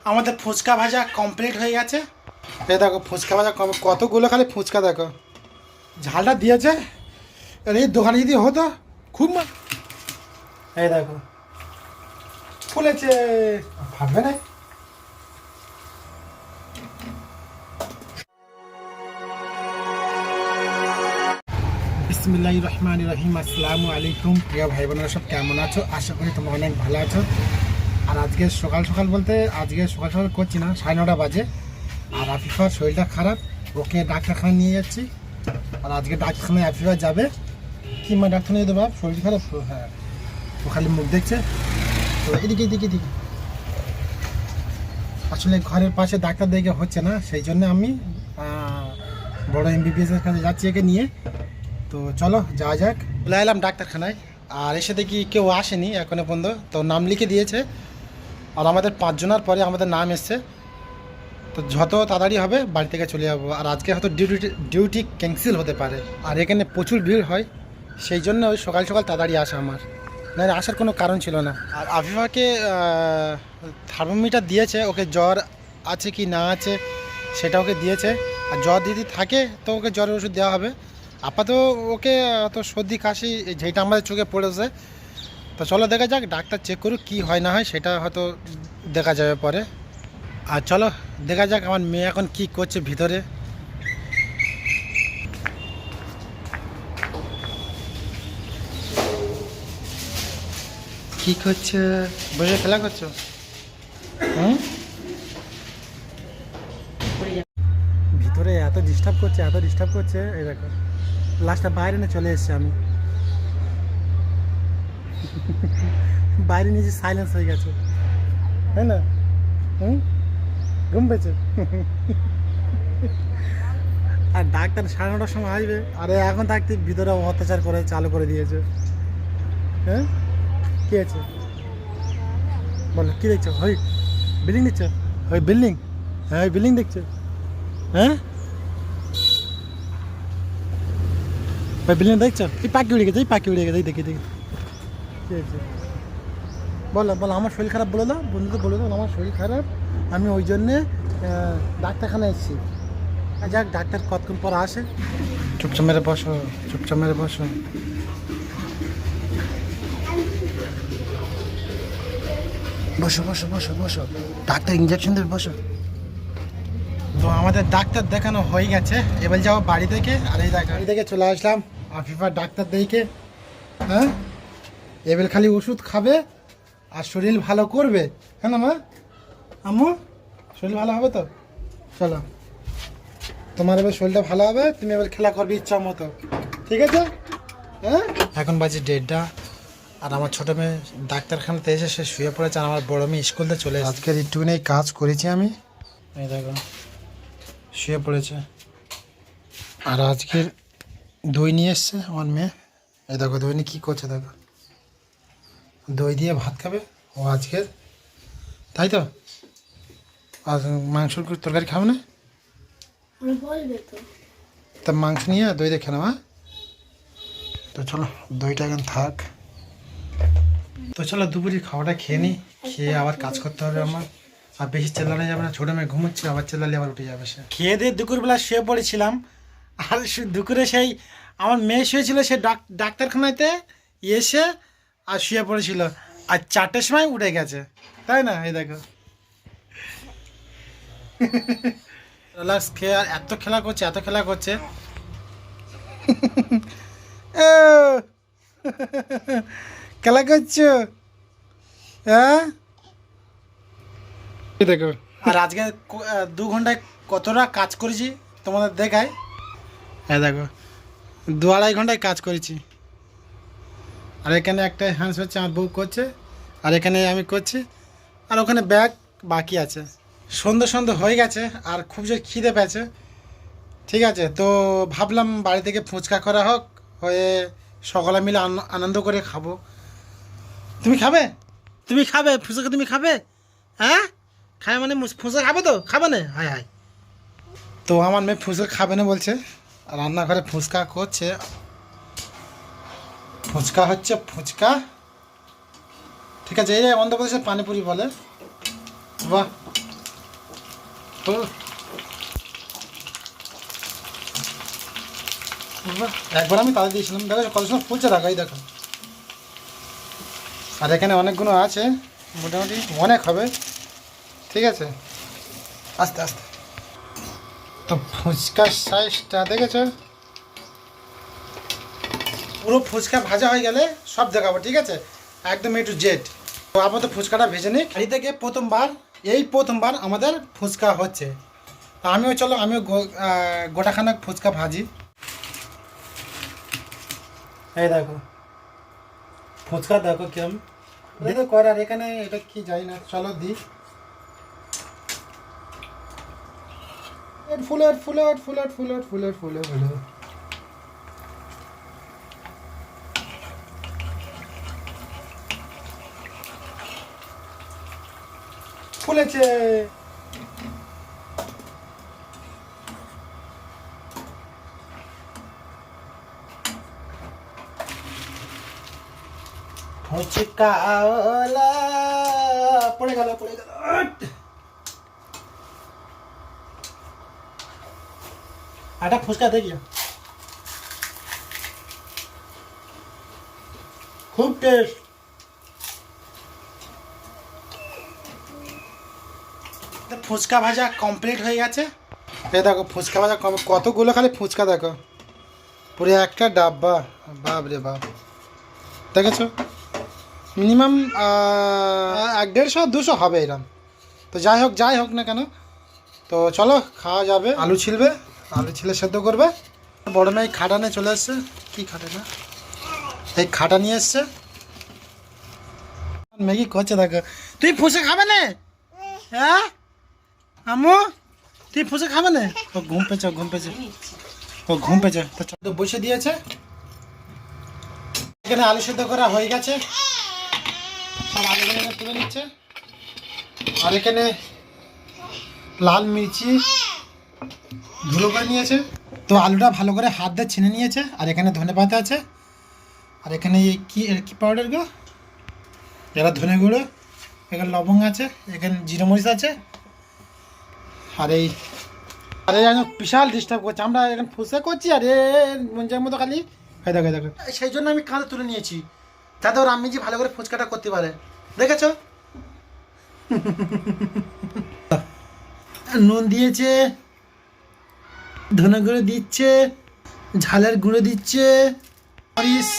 আমাদের ফুচকা ভাজা কমপ্লিট হয়ে গেছে। এই দেখো ফুচকা ভাজা কতগুলো খালি ফুচকা দেখো, ঝালটা দিয়েছে। এই দোকানে যদি হতো খুব এই দেখো ফুলেছে, ভাববে না। বিসমিল্লাহির রহমানির রহিম। আসসালামু আলাইকুম প্রিয় ভাই বোনেরা, সব কেমন আছো? আশা করি তোমরা অনেক ভালো আছো। আর আজকে সকাল সকাল বলতে আজকে সকাল সকাল করছি না, 9:30 বাজে। আর আফিফার শরীরটা খারাপ, ওকে ডাক্তারখানা নিয়ে যাচ্ছি। আর আজকে ডাক্তারখানায় আফিফা যাবে। কি মা ডাক্তার নিয়ে দেবো? শরীর খারাপ? হ্যাঁ, ও খালি মুখ দেখছে। তো এদিকে এদিকে এদিকে আসলে ঘরের পাশে ডাক্তার দেখে হচ্ছে না, সেই জন্য আমি বড় এমবিবিএসের কাছে যাচ্ছি একে নিয়ে। তো চলো যাওয়া যাক। চলে এলাম ডাক্তারখানায়, আর এসে দেখি কেউ আসেনি এখনো পর্যন্ত। তো নাম লিখে দিয়েছে, আর আমাদের 5 জনের পরে আমাদের নাম এসছে। তো যত তাড়াতাড়ি হবে বাড়ি থেকে চলে যাবো। আর আজকে হয়তো ডিউটি ক্যান্সেল হতে পারে, আর এখানে প্রচুর ভিড় হয়, সেই জন্য ওই সকাল সকাল তাড়াতাড়ি আসা আমার, না আসার কোনো কারণ ছিল না। আর আফিফাকে থার্মোমিটার দিয়েছে, ওকে জ্বর আছে কি না আছে সেটা ওকে দিয়েছে। আর জ্বর যদি থাকে তো ওকে জ্বরের ওষুধ দেওয়া হবে। আপাতত ওকে তো সর্দি কাশি যেটা আমাদের চোখে পড়েছে। তো চলো দেখা যাক, ডাক্তার চেক করুক কী হয় না হয়, সেটা হয়তো দেখা যাবে পরে। আর চলো দেখা যাক আমার মেয়ে এখন কি করছে ভিতরে। কি করছে? বসে খেলা করছো? ভিতরে এত ডিস্টার্ব করছে এই দেখো, লাস্টটা বাইরে নিয়ে চলে এসেছি আমি। বাইরে নিয়ে সাইলেন্স হয়ে গেছে, তাই না? ঘুম পেয়েছে। আর ডাক্তার 9:30টার সময় আসবে, আরে এখন থাকতে ভিতরে অত্যাচার করে চালু করে দিয়েছে। হ্যাঁ, কী আছে বলো, কী দেখছো? ওই বিল্ডিং দেখছো? ওই বিল্ডিং? হ্যাঁ ওই বিল্ডিং দেখছো? হ্যাঁ ওই বিল্ডিং দেখছো? এই পাখি উড়ে গেছে, দেখি দেখি কী আছে বলো বলো। আমার শরীর খারাপ বলে দাও, বন্ধুকে বলে দাও আমার শরীর খারাপ, আমি ওই জন্যে ডাক্তারখানায় এসেছি। যাক, ডাক্তার কতক্ষণ পর আসে। চুপচাপ মেরে বসো, চুপচাপ মেরে বসো। বসো বসো বসো বসো, ডাক্তার ইঞ্জেকশন দেবে, বসো। তো আমাদের ডাক্তার দেখানো হয়ে গেছে, এবার যাবো বাড়ি থেকে। আর এই বাড়ি থেকে চলে আসলাম আফিফার ডাক্তার দেখে। হ্যাঁ, এবার খালি ওষুধ খাবে আর শরীর ভালো করবে। হ্যাঁ না মা? আম্মু শরীর ভালো হবে তো? চলো, তোমার এবার শরীরটা ভালো হবে, তুমি এবার খেলা করবে ইচ্ছা মতো, ঠিক আছে? হ্যাঁ, এখন বাজে 1:30, আর আমার ছোটো মেয়ে ডাক্তারখানাতে এসে সে শুয়ে পড়েছে, আর আমার বড়ো মেয়ে স্কুলতে চলে এসেছে। আজকের একটুখানি কাজ করেছি আমি, এই দেখো শুয়ে পড়েছে। আর আজকের দই নিয়ে এসছে আমার মেয়ে, এই দেখো দই নিয়ে কী করছে দেখো, দই দিয়ে ভাত খাবে ও আজকের, তাই তো? আর মাংসর তরকারি খাবে না? তা মাংস নিয়ে দই দিয়ে খেলাম। হ্যাঁ, তো চলো দইটা এখন থাক। তো চলো দুপুরের খাওয়াটা খেয়ে নিই, খেয়ে আবার কাজ করতে হবে আমার। আর বেশি চেল্লানো যাবে না, ছোটো মেয়ে ঘুমোচ্ছে, আবার চেল্লালে আবার উঠে যাবে সে। খেয়ে দিয়ে দুপুরবেলা শুয়ে পড়েছিলাম, আর দুপুরে সেই আমার মেয়ে শুয়েছিল সে ডাক্তারখানাতে এসে আর শুয়ে পড়েছিল, আর 4টের সময় উঠে গেছে, তাই না? এই দেখো রিল্যাক্স খেয়ে আর এত খেলা করছে খেলা করছো? হ্যাঁ দেখো, আর আজকে 2 ঘন্টায় কতটা কাজ করেছি তোমাদের দেখায়। হ্যাঁ দেখো 2-2.5 ঘন্টায় কাজ করেছি। আর এখানে একটা হ্যান্ডস হচ্ছে আমার বউ করছে, আর এখানে আমি করছি, আর ওখানে ব্যাগ বাকি আছে। সন্ধ্যে হয়ে গেছে, আর খুব জোর খিদে পেয়েছে। ঠিক আছে, তো ভাবলাম বাড়ি থেকে ফুচকা করা হোক, হয়ে সকলে মিলে আনন্দ করে খাবো। তুমি খাবে? ফুচকা তুমি খাবে? হ্যাঁ খাবে মানে ফুচকা খাবে তো? খাবে না? হায় হায়। তো আমার মেয়ে ফুচকা খাবে না বলছে, আর রান্নাঘরে ফুচকা করছে। ফুচকা হচ্ছে ফুচকা, ঠিক আছে? এই অন্ধ্রপ্রদেশের পানিপুরি বলে। বাহ, তো একবার আমি তাদের দিয়েছিলাম, দেখো কত সময় ফুলছে, দেখো এই দেখো। আর এখানে অনেকগুলো আছে, মোটামুটি অনেক হবে, ঠিক আছে, আস্তে আস্তে। তো ফুচকার সাইজটা দেখেছো, পুরো ফুচকা ভাজা হয়ে গেলে সব দেখাবো, ঠিক আছে, একদম A to Z। তো আপাতত ফুচকাটা ভেজে নিই। বাড়ি থেকে প্রথমবার আমাদের ফুচকা হচ্ছে। তা আমিও গোটাখানা ফুচকা ভাজি। এই দেখো ফুচকা, দেখো কিরম দেখো করার, এখানে এটা কি যাই না, চলো দিই। ফুলে ফুলেছে। ফুচকা পড়ে গেল। একটা ফুচকা দেখি, খুব টেস্ট। ফুচকা ভাজা কমপ্লিট হয়ে গেছে। এই দেখো ফুচকা ভাজা কতগুলো খালি ফুচকা, দেখো পুরো একটা ডাব্বা, বাপ রে বাপ, দেখেছো মিনিমাম 150-200 হবে এরম। তো যাই হোক না কেন, তো চলো খাওয়া যাবে। আলু ছিলে সেদ্ধ করবে। বড় মেয়ে খাটা নিয়ে চলে এসছে। কি খাটা না, এই খাটা নিয়ে এসছে। ম্যাগি করছে দেখো। তুই ফুচকা খাবে না? হ্যাঁ আম্মু, তুই ফুচকা খাবে না? ও ঘুম পেয়েছে। তো বসে দিয়েছে। এখানে আলু সেদ্ধ করা হয়ে গেছে, সব আলুগুলো তুলে নিচ্ছে। আর এখানে লাল মির্চি ধুলো করে নিয়েছে। তো আলুটা ভালো করে হাত দিয়ে ছিনে নিয়েছে। আর এখানে ধনেপাতা আছে। আর এখানে কি পাউডার গো, এরা ধনে গুঁড়ো, এখানে লবঙ্গ আছে, এখানে জিরে মরিচ আছে। আর এই বিশাল ডিস্টার্ব করছে, আমরা এখানে ফুচকা করছি আর মঞ্চের মতো খালি দেখো। সেই জন্য আমি কাঁধে তুলে নিয়েছি, যাতে ওর আম্মি জি ভালো করে ফুচকাটা করতে পারে, দেখেছো। নুন দিয়েছে, ধনে গুঁড়ো দিচ্ছে, ঝালের গুঁড়ো দিচ্ছে, মরিচ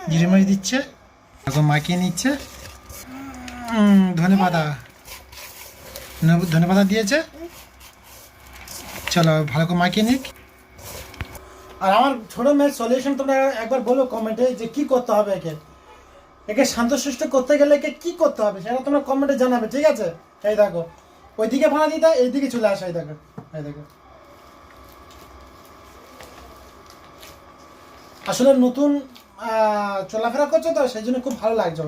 জিরে মরিচ দিচ্ছে, এখন মাখিয়ে নিচ্ছে। ধনেপাতা দিয়েছে। চলো ভালো করে মাখিয়ে নিক। আর আমার ছোটো মেয়ের সলিউশন তোমরা একবার বলো কমেন্টে, যে কি করতে হবে একে শান্তশিষ্ট করতে গেলে একে কি করতে হবে সেটা তোমরা কমেন্টে জানাবে, ঠিক আছে। এই দেখো ওইদিকে ভাড়া দিতে এইদিকে চলে আসে, এই দেখো। আসলে নতুন চলাফেরা করছো তো, সেই জন্য খুব ভালো লাগছে।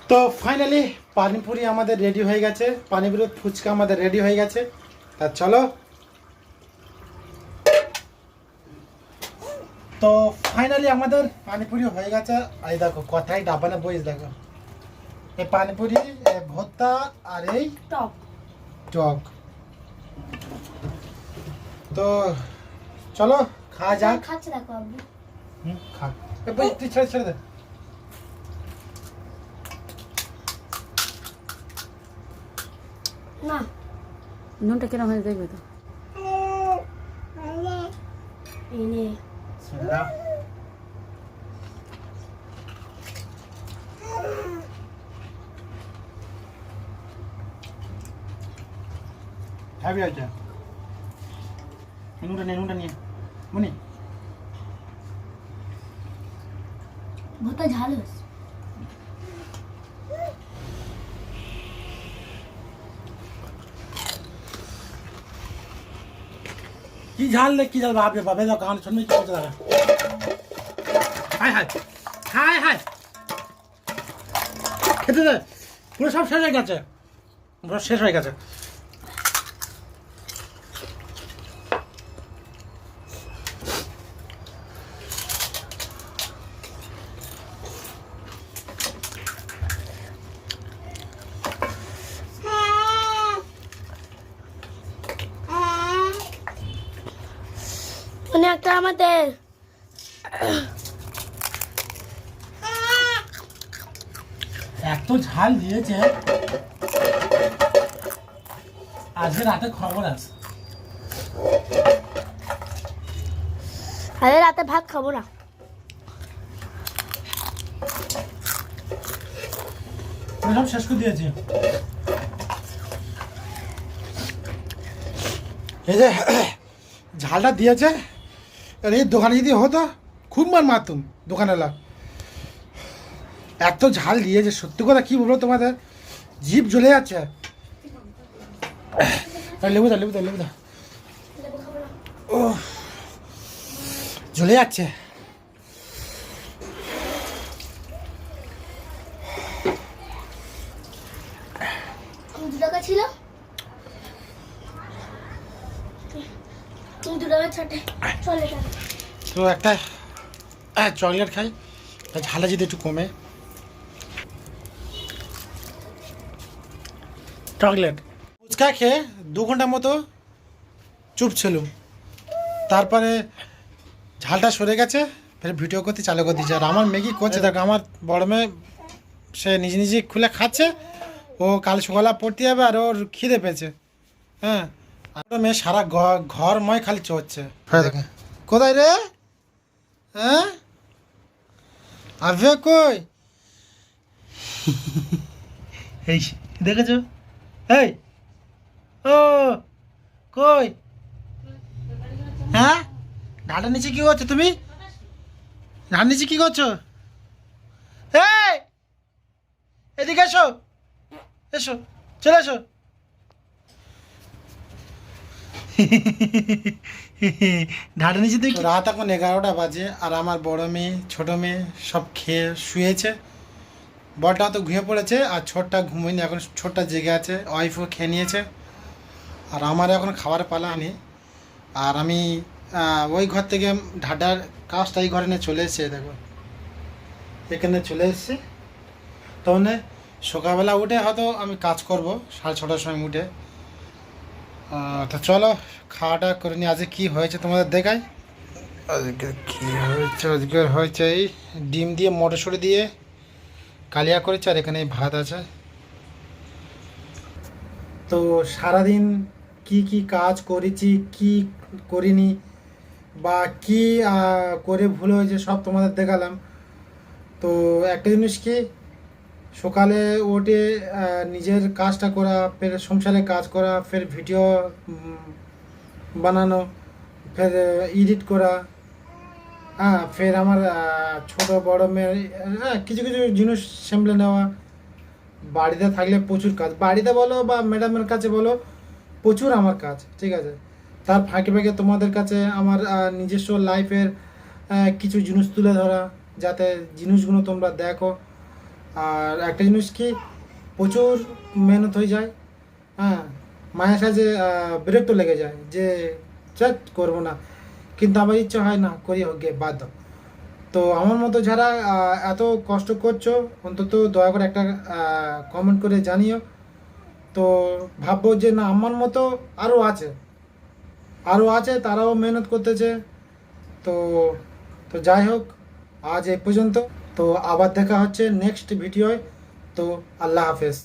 তো ফাইনালি পানিপুরি আমাদের রেডি হয়ে গেছে, পানিপুরি ফুচকা আমাদের রেডি হয়ে গেছে। তা চলো, তো ফাইনালি আমাদের পানিপুরি হয়ে গেছে। এই দেখো কথাই ডাবানে বইস, দেখো এই পানিপুরি, ভর্তা আর এই টক। তো চলো খাওয়া যাক। খাচ্ছে দেখো আব্বু। খা, তুই ছেড়ে দে। না নুনটা কেন হয়ে দেখবে তো। এই নে হ্যাভি আছে। নুনটা নিয়ে মনি, ভর্তা ঝাল হয়েছে। কি ঝাল বাপরে বাপে দাও কারণ শুনবে কি বলছে দাদা। হাই খেতে দে, পুরো সব শেষ হয়ে গেছে। ভাতটা আমাদের। এত ঝাল দিয়েছে, আজকে রাতে খবর আছে। আরে রাতে ভাত খাবো না। আমি সব শেষ করে দিয়েছি। এই যে ঝালটা দিয়েছে, আর এই দোকানে যদি হতো খুব মার মারতুম দোকানেলা। এত ঝাল দিয়েছে, সত্যি কথা কি বলবো তোমাদের, জিভ জ্বলে যাচ্ছে। লেবু দা, লেবু দা, লেবু দা। ও জ্বলে যাচ্ছে। দু টাকা ছিল, তুমি 2 টাকা ছাটে চলে যাবে। তো একটা চকলেট খাই, ঝালে যদি একটু কমে। চকলেট ফুচকা খেয়ে 2 ঘন্টার মতো চুপ ছিল, তারপরে ঝালটা সরে গেছে, ফের ভিডিও করতে চালু করে দিয়েছে। আর আমার মেয়ে কি করছে দেখো, আমার বড় মেয়ে সে নিজে নিজে খুলে খাচ্ছে। ও কাল সকালে পড়তে যাবে আর ওর খিদে পেয়েছে। হ্যাঁ, আর ওর মেয়ে সারা ঘরময় খালি চড়ছে। হ্যাঁ দেখে কোথায় রে? হ্যাঁ আভ্যা কই? এই দেখেছো? এই ও কই? হ্যাঁ ঢালের নিচে কি করছো তুমি? ঢাল নিচে কি করছো? এই এদিকে এসো, এসো, চলে এসো। ঢালের নিচে দেখি। রাত এখন 11টা বাজে, আর আমার বড় মেয়ে ছোট মেয়ে সব খেয়ে শুয়েছে। বড়টা তো ঘুমিয়ে পড়েছে, আর ছোটটা ঘুমোয়নি, এখন ছোটটা জেগে আছে। ওয়াইফও খেয়ে নিয়েছে, আর আমার এখন খাবার পালা আনি। আর আমি ওই ঘর থেকে ঢাডার কাজটা এই ঘরে নিয়ে চলে এসেছে। দেখো এখানে চলে এসেছে। তখন সকালবেলা উঠে হয়তো আমি কাজ করব 6:30টার সময় উঠে। তো চলো খাওয়াটা করে নিই। আজকে কী হয়েছে তোমাদের দেখাই। আজকে কী হয়েছে, আজকে হয়েছে এই ডিম দিয়ে মটরশুঁটি দিয়ে কালিয়া করেছে, আর এখানে ভাত আছে। তো সারাদিন কি কি কাজ করেছি, কি করিনি, বা কি করে ভুল হয়েছে সব তোমাদের দেখালাম। তো একটা জিনিস কি, সকালে উঠে নিজের কাজটা করা, ফের সংসারে কাজ করা, ফের ভিডিও বানানো, ফের এডিট করা, হ্যাঁ ফের আমার ছোট বড় মেয়ে কিছু কিছু জিনিস সামলে নেওয়া। বাড়িতে থাকলে প্রচুর কাজ, বাড়িতে বলো বা ম্যাডামের কাছে বলো, প্রচুর আমার কাজ, ঠিক আছে। তার ফাঁকে ফাঁকে তোমাদের কাছে আমার নিজস্ব লাইফের কিছু জিনিস তুলে ধরা, যাতে জিনিসগুলো তোমরা দেখো। আর একটা জিনিস কি, প্রচুর মেহনত হয়ে যায়, হ্যাঁ মায়ের সাথে বিরক্ত লেগে যায় যে চাট করবো না, কিন্তু আমার ইচ্ছা হয় না, করি হোক গে বাধ্য। তো আমার মতো যারা এত কষ্ট করছো, অন্তত দয়া করে একটা কমেন্ট করে জানিও। তো ভাববো যে না আমার মতো আরও আছে, আরও আছে, তারাও মেহনত করতেছে। তো তো যাই হোক, আজ এই পর্যন্ত। তো আবার দেখা হচ্ছে নেক্সট ভিডিওয়। তো আল্লাহ হাফেজ।